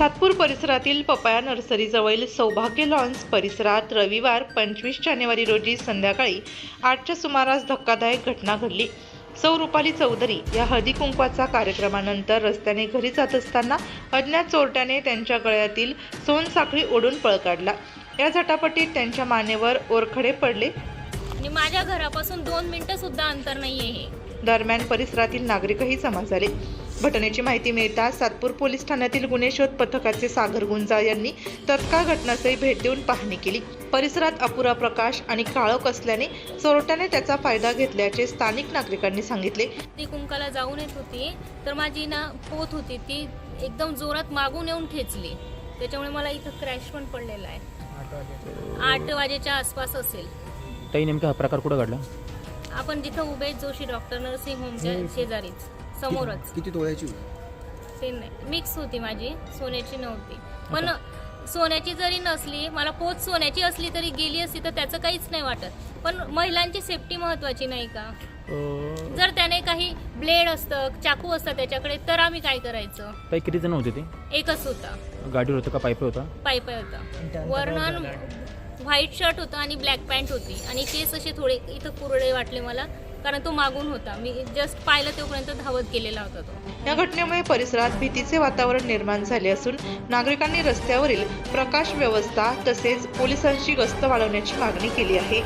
सातपूर परिसरातील पपाया नर्सरीजवळील सौभाग्य लॉन्स परिसरात रविवार 25 जानेवारी रोजी संध्याकाळी 8च्या सुमारास धक्कादायक घटना घडली। सौ रुपाली चौधरी या हळदी कुंकवाचा कार्यक्रमानंतर रस्त्याने घरी जात असताना अज्ञात चोरट्याने त्यांच्या गळ्यातील सोनसाखळी ओढून पळ काढला। या झटापटीत त्यांच्या मानेवर ओरखडे पडले आणि माझ्या घरापासून 2 मिनिटं सुद्धा अंतर नाहीये हे। दरम्यान परिसरातील नागरिकही जमा झाले। घटनेची माहिती मिळताच सातपूर पोलीस ठाण्यातील गुन्हे शोध पथकाचे सागर गुंजाळ यांनी तत्काळ घटनास्थळी भेट देऊन पाहणी केली। परिसरात अपुरा प्रकाश आणि काळोख असल्याने चोरट्याने त्याचा फायदा घेतल्याचे स्थानिक नागरिकांनी सांगितले। ती कुंकाला जाऊन येत होती तर माझी पोत होती ती एकदम जोरात मागून येऊन ठेचली, त्याच्यामुळे मला इथं क्रॅश पण पडलेला आहे। 8 वाजेच्या आसपास असेल। ताई नेमका हा प्रकार कुठे घडला? आपण जिथं उभे जोशी डॉक्टर नर्सिंग होमच्या शेजारीच समोरच। किती तोळ्याची? ते नाही मिक्स होती, माझी सोन्याची नव्हती। पण सोन्याची जरी नसली, मला पोत सोन्याची असली तरी गेली असती तर त्याचं काहीच नाही वाटत। पण महिलांची सेफ्टी महत्वाची नाही का? जर त्याने काही ब्लेड असतं, चाकू असतं त्याच्याकडे तर आम्ही काय करायचं? ताई किती जण होते ते? एकच होता। गाडीवर होतं का पाईप होता? पाईप होता। वरनं व्हाईट शर्ट होता आणि ब्लॅक पॅन्ट होती आणि केस असे थोडे इथं कुरडे वाटले मला, कारण तो मागून होता। मी जस्ट पाहिलं तोपर्यंत धावत गेलेला होता तो। या घटनेमुळे परिसरात भीतीचे वातावरण निर्माण झाले असून नागरिकांनी रस्त्यावरील प्रकाश व्यवस्था तसेच पोलिसांची गस्त वाढवण्याची मागणी केली आहे।